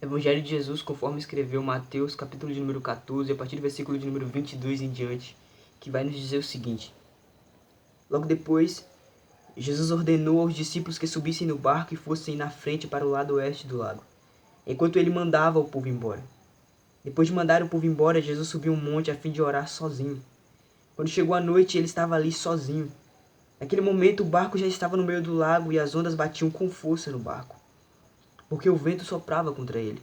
Evangelho de Jesus, conforme escreveu Mateus, capítulo de número 14, a partir do versículo de número 22 em diante, que vai nos dizer o seguinte: Logo depois, Jesus ordenou aos discípulos que subissem no barco e fossem na frente para o lado oeste do lago, enquanto ele mandava o povo embora. Depois de mandar o povo embora, Jesus subiu um monte a fim de orar sozinho. Quando chegou a noite, ele estava ali sozinho. Naquele momento, o barco já estava no meio do lago e as ondas batiam com força no barco, porque o vento soprava contra ele.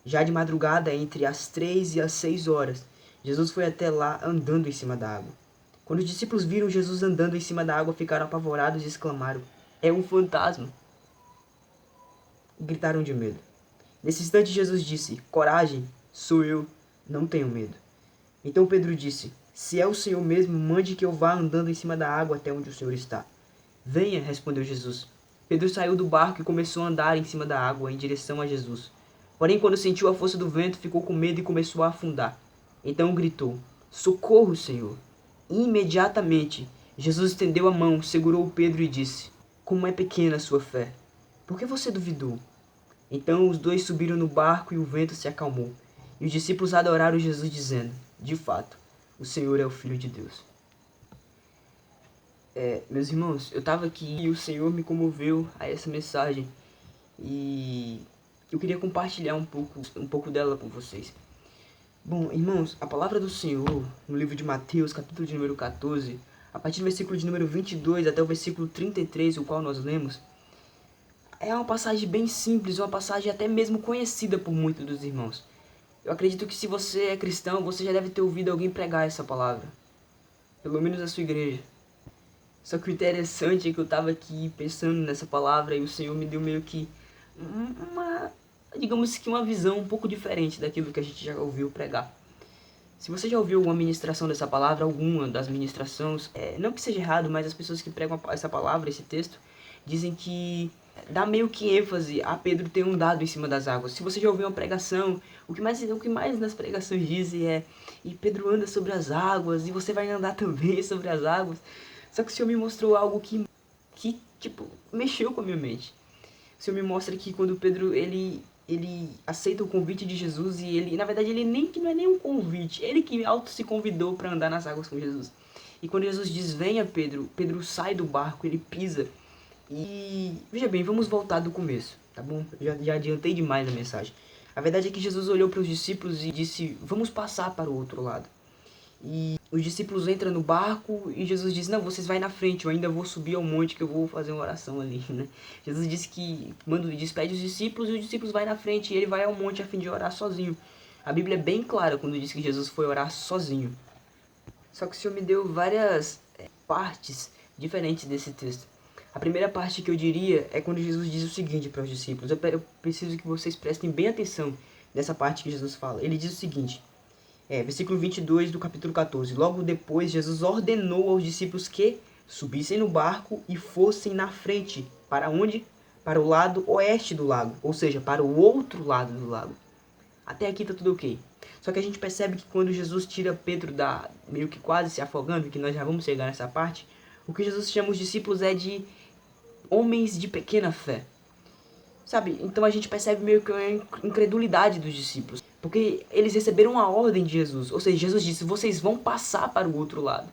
Já de madrugada, entre as 3 e as 6 horas, Jesus foi até lá andando em cima da água. Quando os discípulos viram Jesus andando em cima da água, ficaram apavorados e exclamaram: "É um fantasma!" E gritaram de medo. Nesse instante, Jesus disse: "Coragem, sou eu, não tenham medo." Então Pedro disse: "Se é o Senhor mesmo, mande que eu vá andando em cima da água até onde o Senhor está." "Venha", respondeu Jesus. Pedro saiu do barco e começou a andar em cima da água em direção a Jesus. Porém, quando sentiu a força do vento, ficou com medo e começou a afundar. Então gritou: "Socorro, Senhor!" Imediatamente, Jesus estendeu a mão, segurou Pedro e disse: "Como é pequena a sua fé! Por que você duvidou?" Então os dois subiram no barco e o vento se acalmou. E os discípulos adoraram Jesus, dizendo: "De fato, o Senhor é o Filho de Deus." Meus irmãos, eu estava aqui e o Senhor me comoveu a essa mensagem. E eu queria compartilhar um pouco dela com vocês. Bom, irmãos, a palavra do Senhor, no livro de Mateus, capítulo de número 14, a partir do versículo de número 22 até o versículo 33, o qual nós lemos, é uma passagem bem simples, uma passagem até mesmo conhecida por muitos dos irmãos. Eu acredito que se você é cristão, você já deve ter ouvido alguém pregar essa palavra, pelo menos na sua igreja. Só que o interessante é que eu estava aqui pensando nessa palavra e o Senhor me deu meio que uma, digamos que uma visão um pouco diferente daquilo que a gente já ouviu pregar. Se você já ouviu uma ministração dessa palavra, alguma das ministrações, não que seja errado, mas as pessoas que pregam essa palavra, esse texto, dizem que dá meio que ênfase a Pedro ter andado em cima das águas. Se você já ouviu uma pregação, o que mais nas pregações dizem é: "E Pedro anda sobre as águas, e você vai andar também sobre as águas." Só que o Senhor me mostrou algo que tipo, mexeu com a minha mente. O Senhor me mostra que quando Pedro, ele aceita o convite de Jesus e ele, na verdade, ele nem que não é nem um convite, ele que auto se convidou para andar nas águas com Jesus. E quando Jesus diz: "Venha, Pedro", Pedro sai do barco, ele pisa. E veja bem, vamos voltar do começo, tá bom? Já adiantei demais a mensagem. A verdade é que Jesus olhou para os discípulos e disse: "Vamos passar para o outro lado." E os discípulos entram no barco e Jesus diz: "Não, vocês vai na frente, eu ainda vou subir ao monte que eu vou fazer uma oração ali", né? Jesus disse que despede os discípulos e os discípulos vai na frente e ele vai ao monte a fim de orar sozinho. A Bíblia é bem clara quando diz que Jesus foi orar sozinho. Só que o Senhor me deu várias partes diferentes desse texto. A primeira parte que eu diria é quando Jesus diz o seguinte para os discípulos. Eu preciso que vocês prestem bem atenção nessa parte que Jesus fala. Ele diz o seguinte: versículo 22 do capítulo 14. Logo depois, Jesus ordenou aos discípulos que subissem no barco e fossem na frente. Para onde? Para o lado oeste do lago, ou seja, para o outro lado do lago. Até aqui tá tudo ok. Só que a gente percebe que quando Jesus tira Pedro meio que quase se afogando, que nós já vamos chegar nessa parte, o que Jesus chama os discípulos é de homens de pequena fé. Sabe? Então a gente percebe meio que a incredulidade dos discípulos. Porque eles receberam uma ordem de Jesus. Ou seja, Jesus disse: "Vocês vão passar para o outro lado."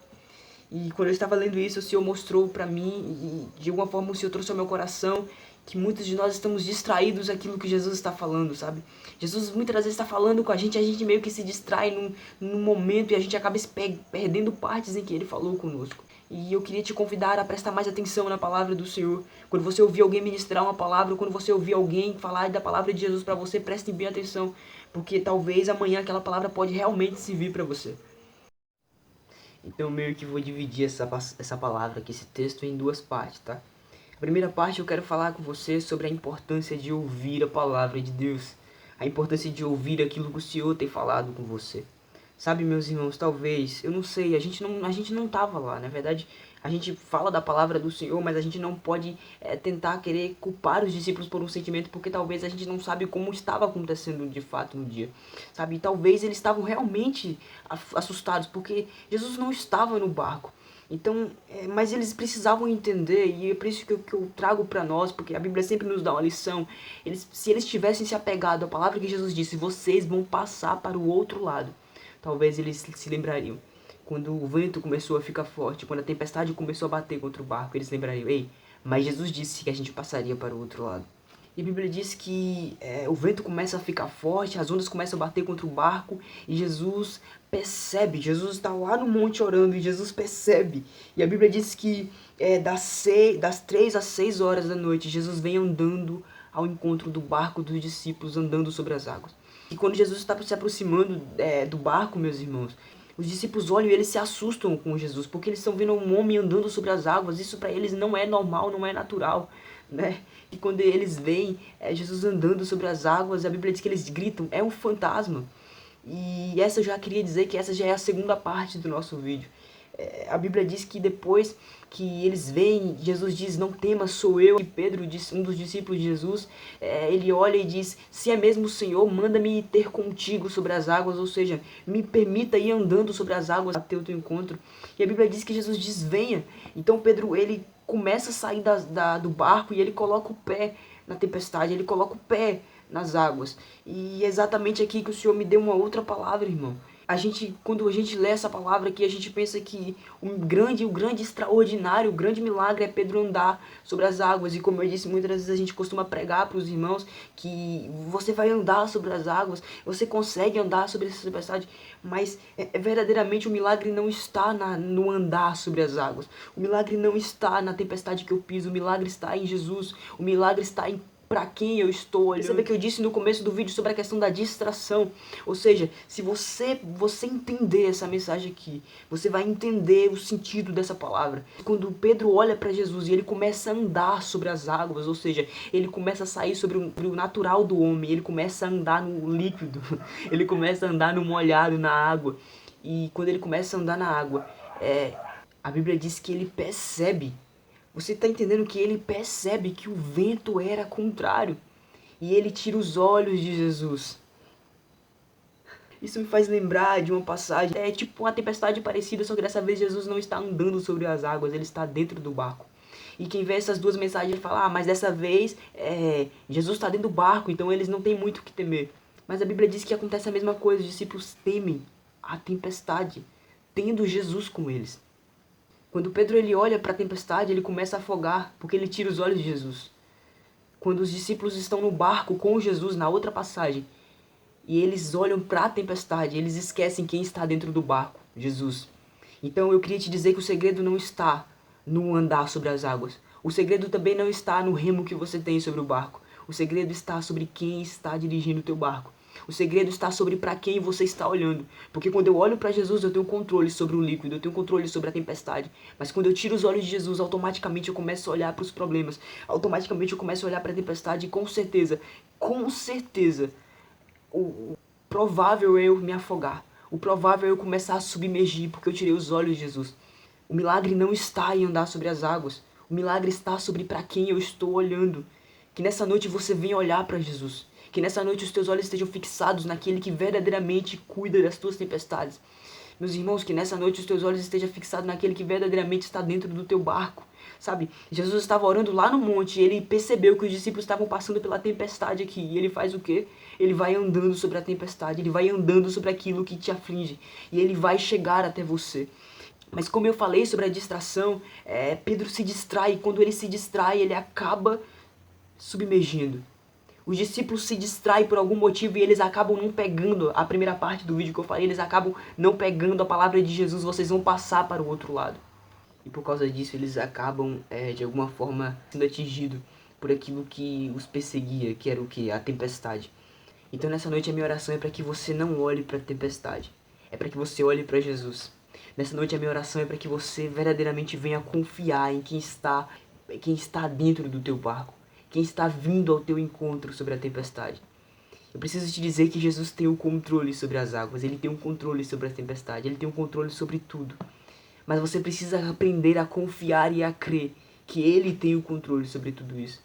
E quando eu estava lendo isso, o Senhor mostrou para mim, e de alguma forma o Senhor trouxe ao meu coração, que muitos de nós estamos distraídos daquilo que Jesus está falando, sabe? Jesus muitas vezes está falando com a gente meio que se distrai num momento e a gente acaba perdendo partes em que Ele falou conosco. E eu queria te convidar a prestar mais atenção na palavra do Senhor. Quando você ouvir alguém ministrar uma palavra, quando você ouvir alguém falar da palavra de Jesus para você, preste bem atenção, porque talvez amanhã aquela palavra pode realmente servir para você. Então meio que vou dividir essa palavra aqui, esse texto, em duas partes, tá? A primeira parte eu quero falar com você sobre a importância de ouvir a palavra de Deus. A importância de ouvir aquilo que o Senhor tem falado com você. Sabe, meus irmãos, talvez, eu não sei, a gente não tava lá, na verdade, a gente fala da palavra do Senhor, mas a gente não pode tentar querer culpar os discípulos por um sentimento, porque talvez a gente não sabe como estava acontecendo de fato no dia, sabe? E talvez eles estavam realmente assustados, porque Jesus não estava no barco. Então, mas eles precisavam entender, e é por isso que eu trago para nós, porque a Bíblia sempre nos dá uma lição. Se eles tivessem se apegado à palavra que Jesus disse, vocês vão passar para o outro lado, talvez eles se lembrariam. Quando o vento começou a ficar forte, quando a tempestade começou a bater contra o barco, eles lembrariam, ei, mas Jesus disse que a gente passaria para o outro lado. E a Bíblia diz que o vento começa a ficar forte, as ondas começam a bater contra o barco, e Jesus percebe, Jesus está lá no monte orando, e Jesus percebe. E a Bíblia diz que das 3 às 6 horas da noite, Jesus vem andando ao encontro do barco dos discípulos, andando sobre as águas. E quando Jesus está se aproximando do barco, meus irmãos, os discípulos olham e eles se assustam com Jesus, porque eles estão vendo um homem andando sobre as águas. Isso para eles não é normal, não é natural, né? E quando eles veem Jesus andando sobre as águas, a Bíblia diz que eles gritam, é um fantasma. E essa eu já queria dizer que essa já é a segunda parte do nosso vídeo. A Bíblia diz que depois que eles veem, Jesus diz, não temas, sou eu. E Pedro, um dos discípulos de Jesus, ele olha e diz, se é mesmo o Senhor, manda-me ter contigo sobre as águas, ou seja, me permita ir andando sobre as águas até o teu encontro. E a Bíblia diz que Jesus diz, venha. Então Pedro, ele começa a sair do barco e ele coloca o pé na tempestade, ele coloca o pé nas águas. E é exatamente aqui que o Senhor me deu uma outra palavra, irmão. Quando a gente lê essa palavra aqui, a gente pensa que o grande extraordinário, o grande milagre é Pedro andar sobre as águas. E como eu disse, muitas vezes a gente costuma pregar para os irmãos que você vai andar sobre as águas, você consegue andar sobre essa tempestade, mas verdadeiramente o milagre não está no andar sobre as águas. O milagre não está na tempestade que eu piso, o milagre está em Jesus, o milagre está em para quem eu estou olhando. Perceba que eu disse no começo do vídeo sobre a questão da distração. Ou seja, se você entender essa mensagem aqui, você vai entender o sentido dessa palavra. Quando Pedro olha para Jesus e ele começa a andar sobre as águas, ou seja, ele começa a sair sobre o natural do homem, ele começa a andar no líquido, ele começa a andar no molhado, na água. E quando ele começa a andar na água, a Bíblia diz que ele percebe. Você está entendendo que ele percebe que o vento era contrário. E ele tira os olhos de Jesus. Isso me faz lembrar de uma passagem. É tipo uma tempestade parecida, só que dessa vez Jesus não está andando sobre as águas, ele está dentro do barco. E quem vê essas duas mensagens fala, mas dessa vez Jesus está dentro do barco, então eles não têm muito o que temer. Mas a Bíblia diz que acontece a mesma coisa, os discípulos temem a tempestade, tendo Jesus com eles. Quando Pedro ele olha para a tempestade, ele começa a afogar, porque ele tira os olhos de Jesus. Quando os discípulos estão no barco com Jesus, na outra passagem, e eles olham para a tempestade, eles esquecem quem está dentro do barco, Jesus. Então eu queria te dizer que o segredo não está no andar sobre as águas. O segredo também não está no remo que você tem sobre o barco. O segredo está sobre quem está dirigindo o teu barco. O segredo está sobre para quem você está olhando. Porque quando eu olho para Jesus, eu tenho controle sobre o líquido, eu tenho controle sobre a tempestade. Mas quando eu tiro os olhos de Jesus, automaticamente eu começo a olhar para os problemas. Automaticamente eu começo a olhar para a tempestade e com certeza, o provável é eu me afogar. O provável é eu começar a submergir, porque eu tirei os olhos de Jesus. O milagre não está em andar sobre as águas. O milagre está sobre para quem eu estou olhando. Que nessa noite você venha olhar para Jesus. Que nessa noite os teus olhos estejam fixados naquele que verdadeiramente cuida das tuas tempestades. Meus irmãos, que nessa noite os teus olhos estejam fixados naquele que verdadeiramente está dentro do teu barco. Sabe, Jesus estava orando lá no monte e ele percebeu que os discípulos estavam passando pela tempestade aqui. E ele faz o quê? Ele vai andando sobre a tempestade, ele vai andando sobre aquilo que te aflige. E ele vai chegar até você. Mas como eu falei sobre a distração, Pedro se distrai. E quando ele se distrai, ele acaba submergindo. Os discípulos se distraem por algum motivo e eles acabam não pegando a primeira parte do vídeo que eu falei, eles acabam não pegando a palavra de Jesus, vocês vão passar para o outro lado. E por causa disso eles acabam, de alguma forma, sendo atingidos por aquilo que os perseguia, que era o que? A tempestade. Então nessa noite a minha oração é para que você não olhe para a tempestade, é para que você olhe para Jesus. Nessa noite a minha oração é para que você verdadeiramente venha confiar em quem está dentro do teu barco. Quem está vindo ao teu encontro sobre a tempestade. Eu preciso te dizer que Jesus tem o controle sobre as águas, ele tem um controle sobre a tempestade, ele tem um controle sobre tudo. Mas você precisa aprender a confiar e a crer que ele tem o controle sobre tudo isso.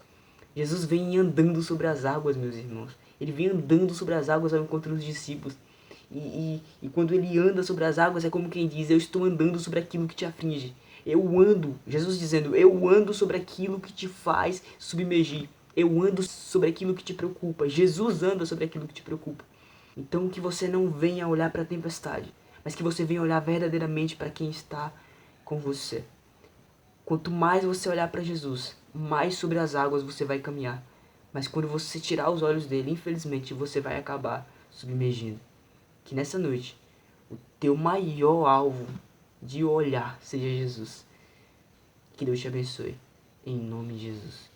Jesus vem andando sobre as águas, meus irmãos. Ele vem andando sobre as águas ao encontro dos discípulos. E quando ele anda sobre as águas é como quem diz, eu estou andando sobre aquilo que te aflige. Eu ando, Jesus dizendo, eu ando sobre aquilo que te faz submergir. Eu ando sobre aquilo que te preocupa. Jesus anda sobre aquilo que te preocupa. Então que você não venha olhar para a tempestade, mas que você venha olhar verdadeiramente para quem está com você. Quanto mais você olhar para Jesus, mais sobre as águas você vai caminhar. Mas quando você tirar os olhos dele, infelizmente, você vai acabar submergindo. Que nessa noite, o teu maior alvo de olhar seja Jesus. Que Deus te abençoe. Em nome de Jesus.